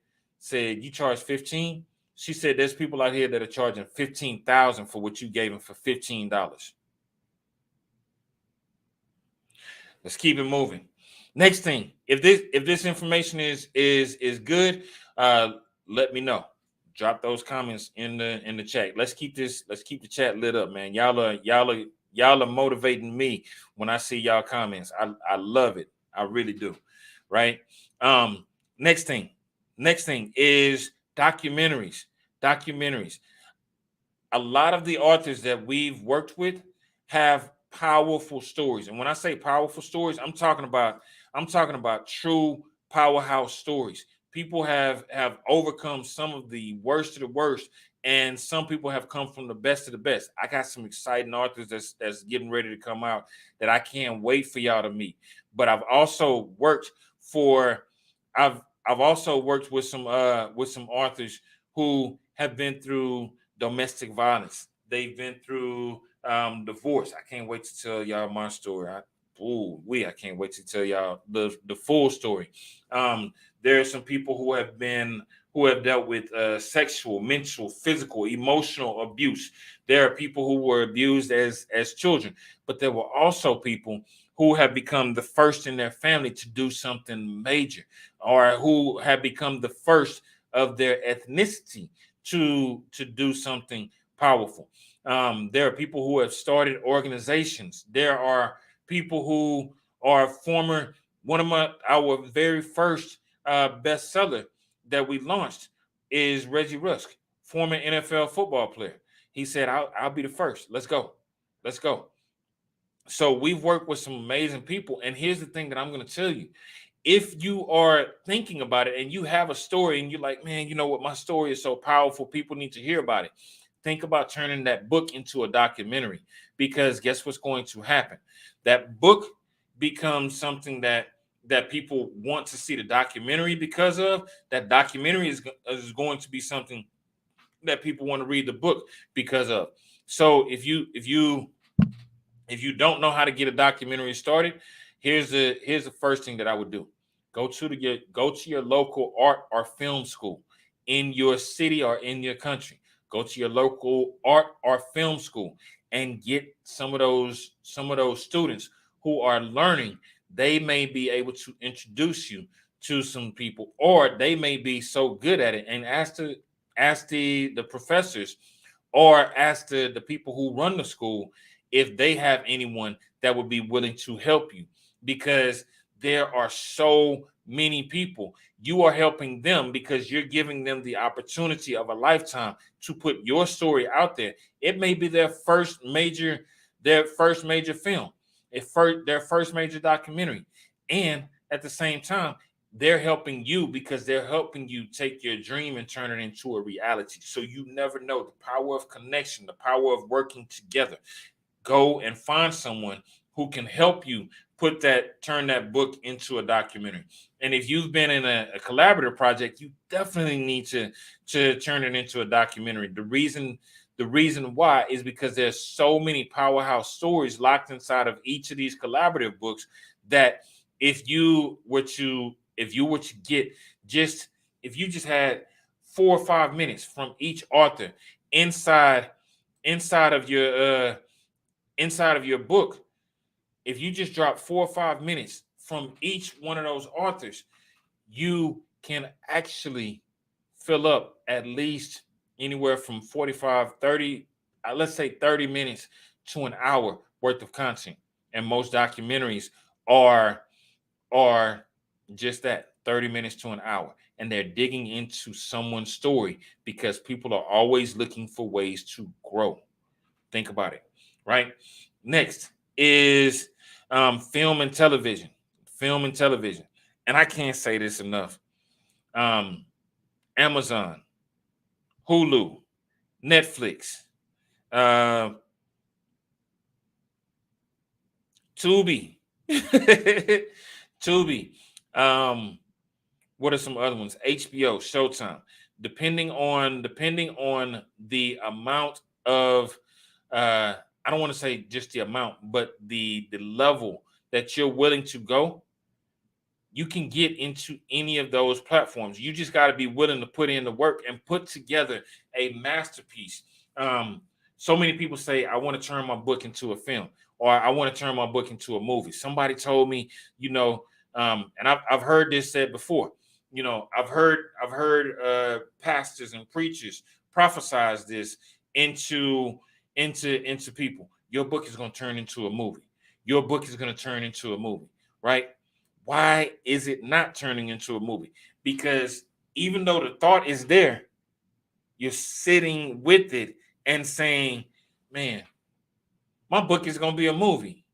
you charge 15? She said, there's people out here that are charging 15,000 for what you gave them for $15. Let's keep it moving. Next thing, if this information is good, let me know. Drop those comments in the chat. Let's keep the chat lit up, man. Y'all are motivating me when I see y'all comments. I love it. I really do. Right? Next thing is documentaries. A lot of the authors that we've worked with have powerful stories. And when I say powerful stories, I'm talking about true powerhouse stories. People have overcome some of the worst of the worst, and some people have come from the best of the best. I got some exciting authors that's getting ready to come out that I can't wait for y'all to meet. But I've also worked with some authors who have been through domestic violence. They've been through divorce. I can't wait to tell y'all my story. I can't wait to tell y'all the full story. There are some people who have dealt with sexual, mental, physical, emotional abuse. There are people who were abused as children, but there were also people who have become the first in their family to do something major, or who have become the first of their ethnicity to do something powerful. There are people who have started organizations. There are people who are our very first bestseller that we launched is Reggie Rusk, former NFL football player. He said, I'll be the first. Let's go. So we've worked with some amazing people. And here's the thing that I'm going to tell you. If you are thinking about it and you have a story and you're like, man, you know what? My story is so powerful. People need to hear about it. Think about turning that book into a documentary, because guess what's going to happen? That book becomes something that people want to see the documentary because of. That documentary is going to be something that people want to read the book because of. So if you don't know how to get a documentary started, here's the first thing that I would do. Go to your local art or film school in your city or in your country. Go to your local art or film school and get some of those students who are learning. They may be able to introduce you to some people, or they may be so good at it, and ask the professors or ask the people who run the school if they have anyone that would be willing to help you, because there are so many people. You are helping them because you're giving them the opportunity of a lifetime to put your story out there. It may be their first major film, their first major documentary. And at the same time, they're helping you because they're helping you take your dream and turn it into a reality. So you never know the power of connection, the power of working together. Go and find someone who can help you turn that book into a documentary. And if you've been in a collaborative project, you definitely need to turn it into a documentary. The reason why is because there's so many powerhouse stories locked inside of each of these collaborative books that if you just had 4 or 5 minutes from each author inside of your book, if you just drop 4 or 5 minutes from each one of those authors, you can actually fill up at least anywhere from 45, 30, let's say 30 minutes to an hour worth of content. And most documentaries are are just that, 30 minutes to an hour. And they're digging into someone's story because people are always looking for ways to grow. Think about it, right? Next is film and television. Film and television. And I can't say this enough. Um, Amazon, Hulu, Netflix, uh, Tubi, Tubi. What are some other ones? HBO, Showtime. Depending on the amount of I don't want to say just the amount, but the level that you're willing to go, you can get into any of those platforms. You just got to be willing to put in the work and put together a masterpiece. Um, so many people say, I want to turn my book into a film, or I want to turn my book into a movie. Somebody told me, and I've heard this said before. I've heard pastors and preachers prophesize this into into people. Your book is going to turn into a movie. Your book is going to turn into a movie, right? Why is it not turning into a movie? Because even though the thought is there, you're sitting with it and saying, man, my book is going to be a movie.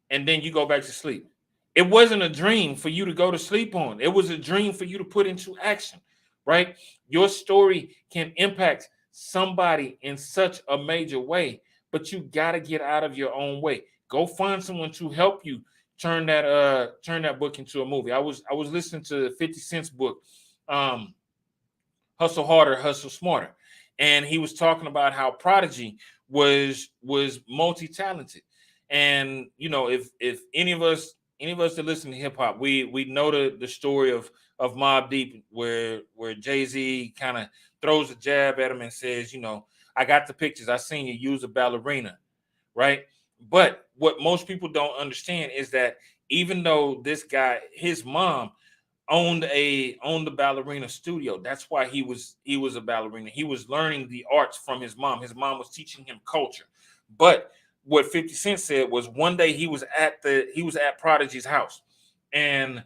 And then you go back to sleep. It wasn't a dream for you to go to sleep on. It was a dream for you to put into action, right? Your story can impact somebody in such a major way, but you got to get out of your own way. Go find someone to help you turn that book into a movie. I was listening to 50 Cent's book, Hustle Harder, Hustle Smarter, and he was talking about how Prodigy was multi-talented. And if any of us that listen to hip hop, we know the story of Mobb Deep, where Jay-Z kind of throws a jab at him and says, I got the pictures, I seen you use a ballerina, right? But what most people don't understand is that even though this guy, his mom owned the ballerina studio. That's why he was a ballerina. He was learning the arts from his mom. His mom was teaching him culture. But what 50 Cent said was, one day he was at Prodigy's house, and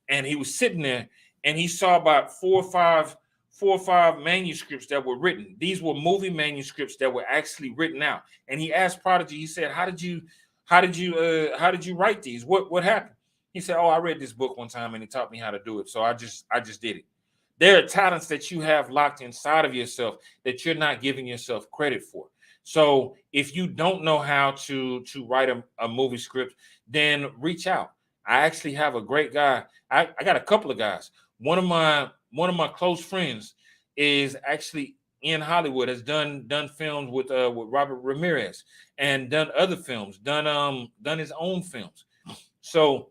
he was sitting there, and he saw about four or five manuscripts that were written. These were movie manuscripts that were actually written out. And he asked Prodigy, he said, how did you write these? What happened? He said, "Oh, I read this book one time and he taught me how to do it. So I just did it." There are talents that you have locked inside of yourself that you're not giving yourself credit for. So if you don't know how to write a movie script, then reach out. I actually have a great guy. I got a couple of guys. One of my close friends is actually in Hollywood, has done films with Robert Ramirez, and done other films, done his own films. So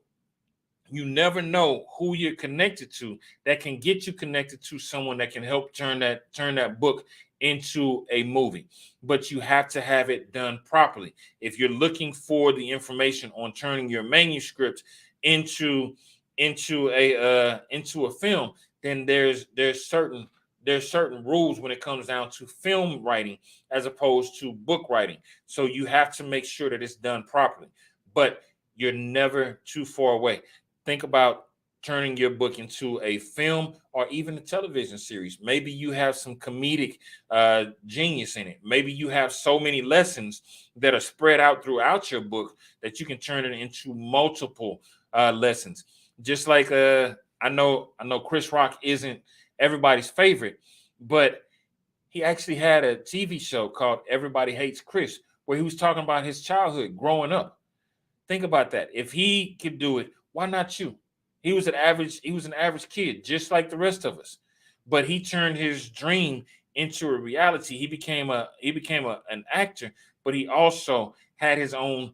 you never know who you're connected to that can get you connected to someone that can help turn that book into a movie. But you have to have it done properly. If you're looking for the information on turning your manuscript into into a film, then there's certain rules when it comes down to film writing as opposed to book writing. So you have to make sure that it's done properly. But you're never too far away. Think about turning your book into a film or even a television series. Maybe you have some comedic genius in it. Maybe you have so many lessons that are spread out throughout your book that you can turn it into multiple lessons. Just like I know Chris Rock isn't everybody's favorite, but he actually had a TV show called Everybody Hates Chris, where he was talking about his childhood growing up. Think about that. If he could do it, why not you? He was an average kid, just like the rest of us. But he turned his dream into a reality. He became an actor, but he also had his own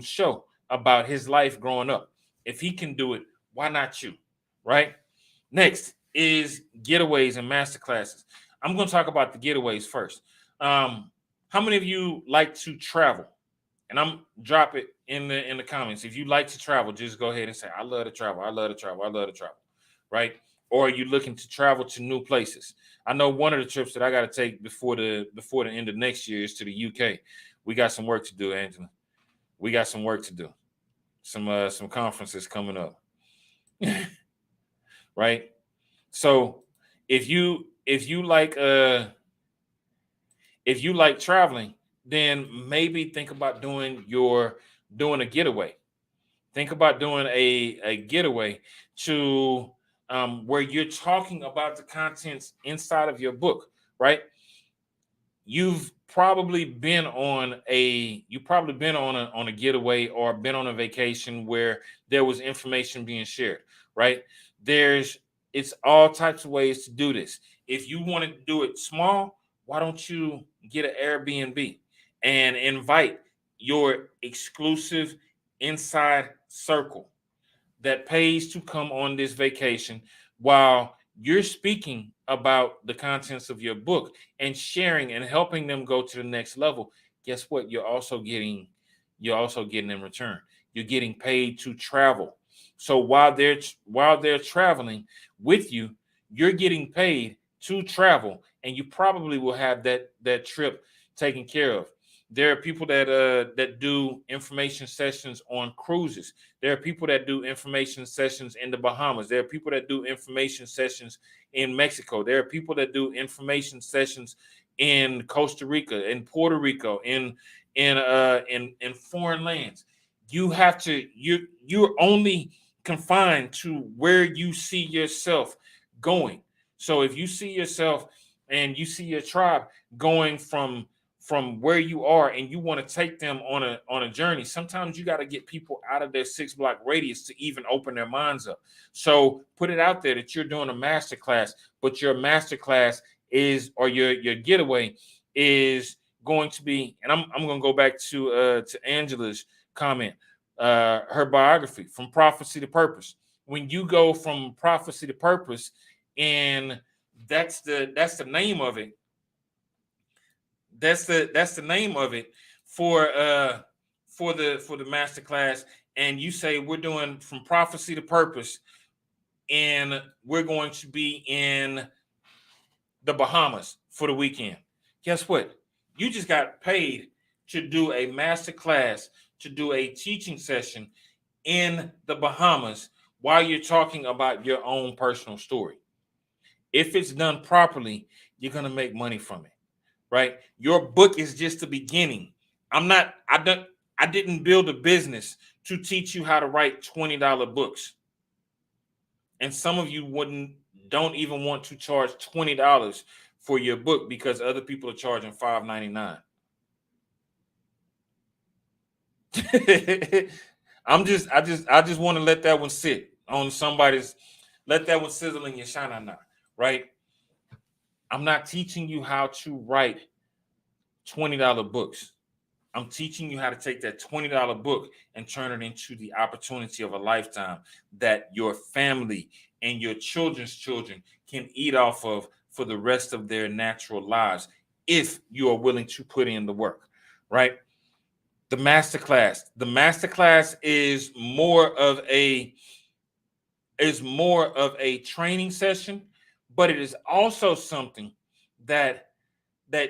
show about his life growing up. If he can do it, why not you? Right? Next is getaways and master classes. I'm going to talk about the getaways first. How many of you like to travel? And I'm drop it in the comments. If you like to travel, just go ahead and say, I love to travel. I love to travel. I love to travel. right? Or are you looking to travel to new places? I know one of the trips that I got to take before the end of next year is to the UK. We got some work to do, Angela. We got some work to do. Some conferences coming up. Right? So if you like traveling, then maybe think about doing a getaway. Think about doing a getaway to where you're talking about the contents inside of your book, right? You've probably been on a getaway or been on a vacation where there was information being shared, right? There's It's all types of ways to do this. If you want to do it small, why don't you get an Airbnb and invite your exclusive inside circle that pays to come on this vacation while you're speaking about the contents of your book and sharing and helping them go to the next level. Guess what? You're also getting in return. You're getting paid to travel. So while they're traveling with you, you're getting paid to travel, and you probably will have that trip taken care of. There are people that do information sessions on cruises. There are people that do information sessions in the Bahamas. There are people that do information sessions in Mexico. There are people that do information sessions in Costa Rica, in Puerto Rico, in foreign lands. You're only confined to where you see yourself going. So if you see yourself and you see your tribe going from where you are and you want to take them on a journey, sometimes you got to get people out of their 6-block radius to even open their minds up. So put it out there that you're doing a master class, but your master class is, or your getaway is going to be, and I'm going to go back to Angela's comment, her biography, From Prophecy to Purpose. When you go from prophecy to purpose, and that's the name of it. That's the name of it for the master class. And you say we're doing from prophecy to purpose, and we're going to be in the Bahamas for the weekend. Guess what? You just got paid to do a master class, to do a teaching session in the Bahamas while you're talking about your own personal story. If it's done properly, you're going to make money from it, right? Your book is just the beginning. I didn't build a business to teach you how to write $20 books. And some of you don't even want to charge $20 for your book because other people are charging $5.99. I just want to let that one sit on somebody's, let that one sizzle in your shana, right? I'm not teaching you how to write $20 books. I'm teaching you how to take that $20 book and turn it into the opportunity of a lifetime that your family and your children's children can eat off of for the rest of their natural lives if you are willing to put in the work, right? The masterclass is more of a training session, but it is also something that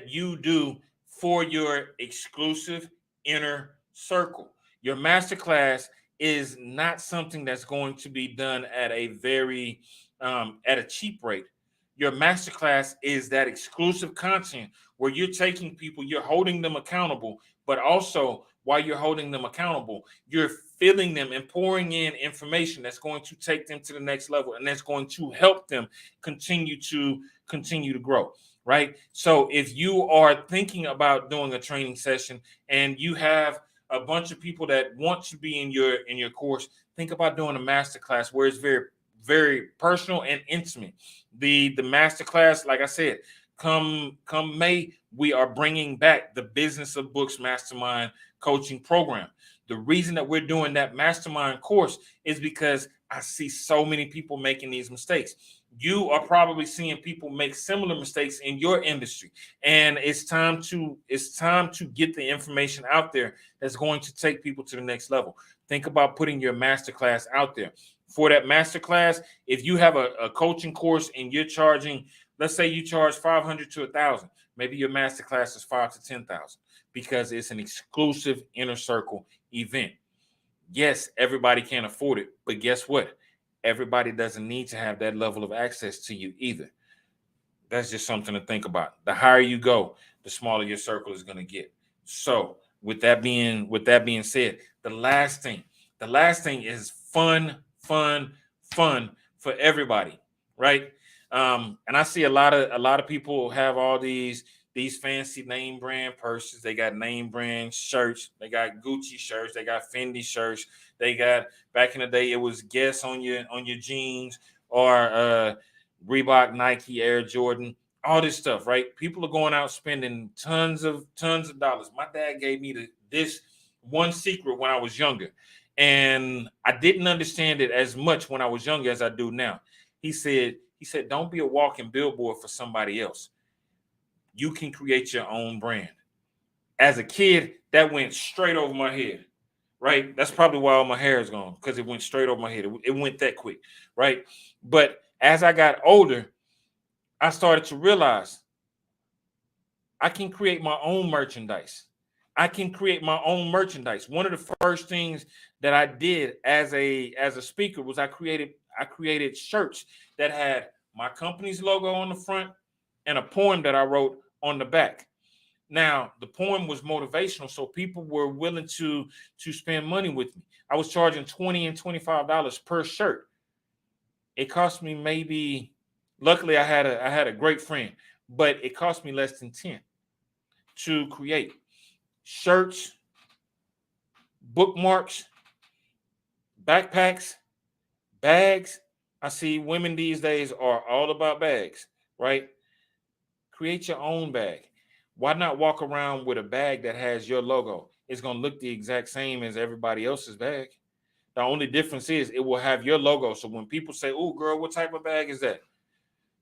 you do for your exclusive inner circle. Your masterclass is not something that's going to be done at a very at a cheap rate. Your masterclass is that exclusive content where you're taking people, you're holding them accountable, but also while you're holding them accountable, you're filling them and pouring in information that's going to take them to the next level and that's going to help them continue to grow. Right. So if you are thinking about doing a training session and you have a bunch of people that want to be in your course, think about doing a masterclass where it's very, very personal and intimate. The masterclass, like I said, come May, we are bringing back the Business of Books Mastermind coaching program. The reason that we're doing that mastermind course is because I see so many people making these mistakes. You are probably seeing people make similar mistakes in your industry, and it's time to get the information out there that's going to take people to the next level. Think about putting your masterclass out there. for that masterclass. If you have a coaching course and you're charging, let's say you charge 500 to 1,000, maybe your masterclass is 5 to 10,000 because it's an exclusive inner circle event. Yes, everybody can't afford it, but guess what? Everybody doesn't need to have that level of access to you either. That's just something to think about. The higher you go, the smaller your circle is going to get. So with that being said, the last thing is fun for everybody, right? And I see a lot of people have all these fancy name brand purses. They got name brand shirts. They got Gucci shirts. They got Fendi shirts. They got, back in the day, it was Guess on your jeans, or Reebok, Nike, Air Jordan, all this stuff, right? People are going out spending tons of dollars. My dad gave me this one secret when I was younger, and I didn't understand it as much when I was younger as I do now. He said, don't be a walking billboard for somebody else. You can create your own brand. As a kid, that went straight over my head, right? That's probably why all my hair is gone, because it went straight over my head. It went that quick, right? But as I got older, I started to realize I can create my own merchandise. I can create my own merchandise. One of the first things that I did as a speaker was I created shirts that had my company's logo on the front and a poem that I wrote on the back. Now, the poem was motivational, so people were willing to spend money with me. I was charging $20 and $25 per shirt. It cost me maybe, luckily I had a great friend, but it cost me less than 10 to create shirts, bookmarks, backpacks, bags. I see women these days are all about bags, right? Create your own bag. Why not walk around with a bag that has your logo? It's going to look the exact same as everybody else's bag. The only difference is it will have your logo. So when people say, "Oh, girl, what type of bag is that?"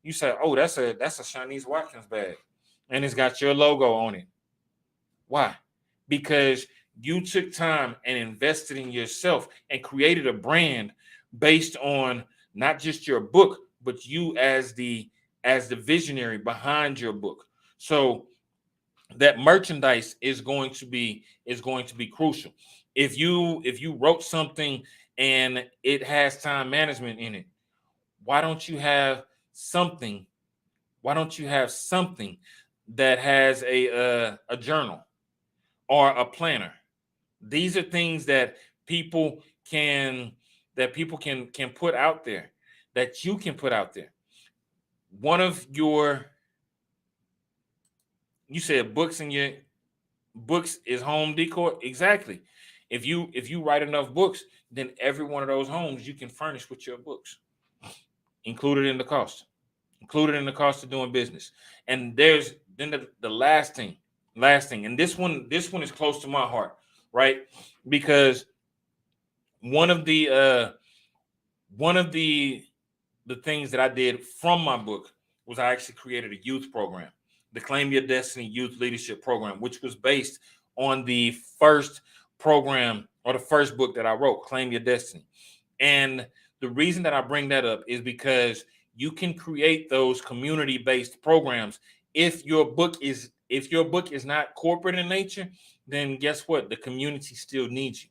You say, "Oh, that's a Shanice Watkins bag, and it's got your logo on it." Why? Because you took time and invested in yourself and created a brand based on not just your book, but you as the visionary behind your book. So that merchandise is going to be crucial. If you wrote something and it has time management in it, why don't you have something? Why don't you have something that has a journal or a planner? These are things that people can put out there, that you can put out there. One of your, you said books in your books is home decor. Exactly. If you write enough books, then every one of those homes you can furnish with your books, included in the cost, of doing business. And there's then the last thing, and this one is close to my heart, right? Because one of the things that I did from my book was I actually created a youth program, the Claim Your Destiny Youth Leadership Program, which was based on the first program, or the first book that I wrote, Claim Your Destiny. And the reason that I bring that up is because you can create those community-based programs. If your book is not corporate in nature, then guess what? The community still needs you.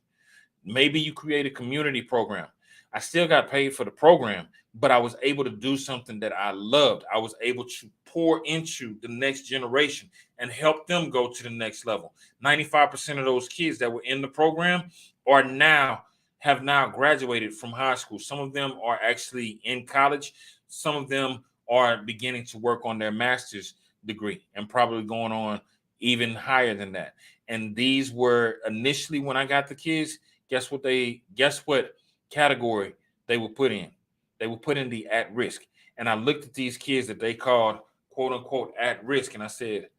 Maybe you create a community program. I still got paid for the program, but I was able to do something that I loved. I was able to pour into the next generation and help them go to the next level. 95% of those kids that were in the program have now graduated from high school. Some of them are actually in college. Some of them are beginning to work on their master's degree and probably going on even higher than that. And these were initially, when I got the kids, guess what category they were put in? They were put in the at risk. And I looked at these kids that they called quote unquote at risk, and I said,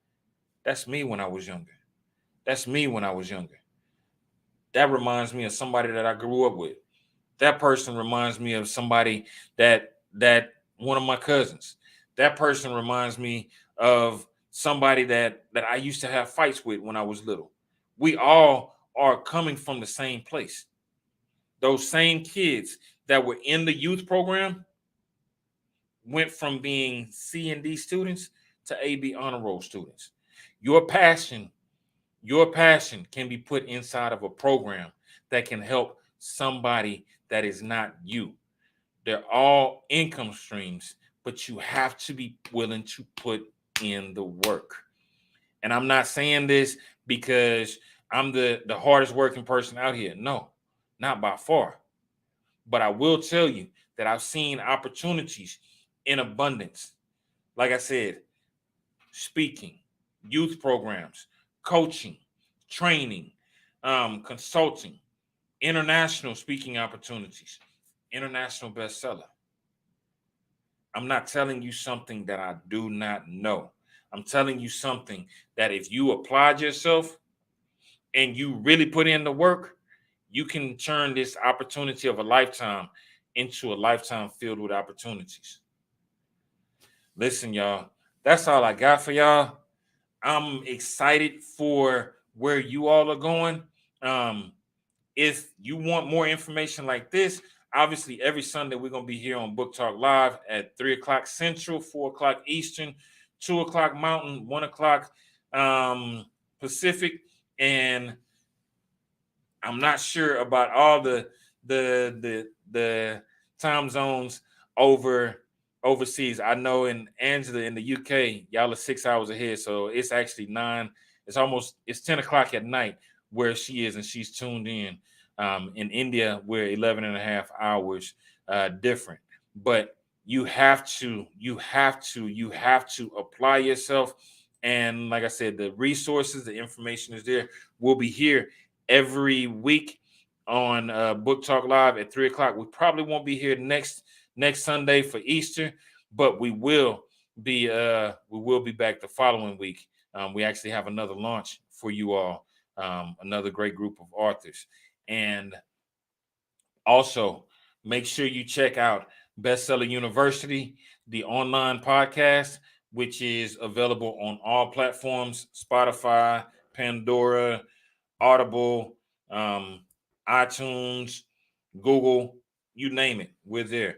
that's me when I was younger. That's me when I was younger. That reminds me of somebody that I grew up with. That person reminds me of somebody that one of my cousins. That person reminds me of somebody that I used to have fights with when I was little. We all are coming from the same place. Those same kids that were in the youth program went from being C and D students to AB honor roll students. Your passion can be put inside of a program that can help somebody that is not you. They're all income streams, but you have to be willing to put in the work. And I'm not saying this because I'm the hardest working person out here. No, not by far. But I will tell you that I've seen opportunities in abundance. Like I said, speaking, youth programs, coaching, training, consulting, international speaking opportunities, international bestseller. I'm not telling you something that I do not know. I'm telling you something that if you applied yourself and you really put in the work, you can turn this opportunity of a lifetime into a lifetime filled with opportunities. Listen, y'all, that's all I got for y'all. I'm excited for where you all are going. If you want more information like this, obviously every Sunday we're going to be here on Book Talk Live at 3 o'clock Central, 4 o'clock Eastern, 2 o'clock Mountain, 1 o'clock Pacific. And I'm not sure about all the time zones overseas. I know in Angela in the UK, y'all are 6 hours ahead, so it's actually 9. It's 10 o'clock at night where she is, and she's tuned in. In India, we're 11 and a half hours different. But you have to apply yourself. And like I said, the resources, the information is there. We'll be here every week on Book Talk Live at 3 o'clock. We probably won't be here next Sunday for Easter, but we will be back the following week. We actually have another launch for you all, another great group of authors. And also make sure you check out Bestseller University, the online podcast, which is available on all platforms: Spotify, Pandora, Audible, iTunes, Google, you name it, we're there.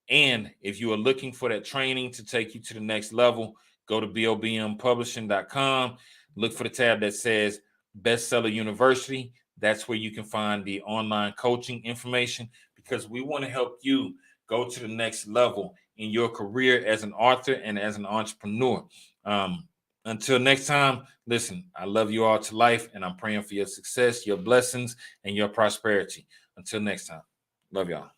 And if you are looking for that training to take you to the next level, go to BOBMpublishing.com. Look for the tab that says Bestseller University. That's where you can find the online coaching information, because we want to help you go to the next level in your career as an author and as an entrepreneur. Until next time, listen, I love you all to life, and I'm praying for your success, your blessings, and your prosperity. Until next time, love y'all.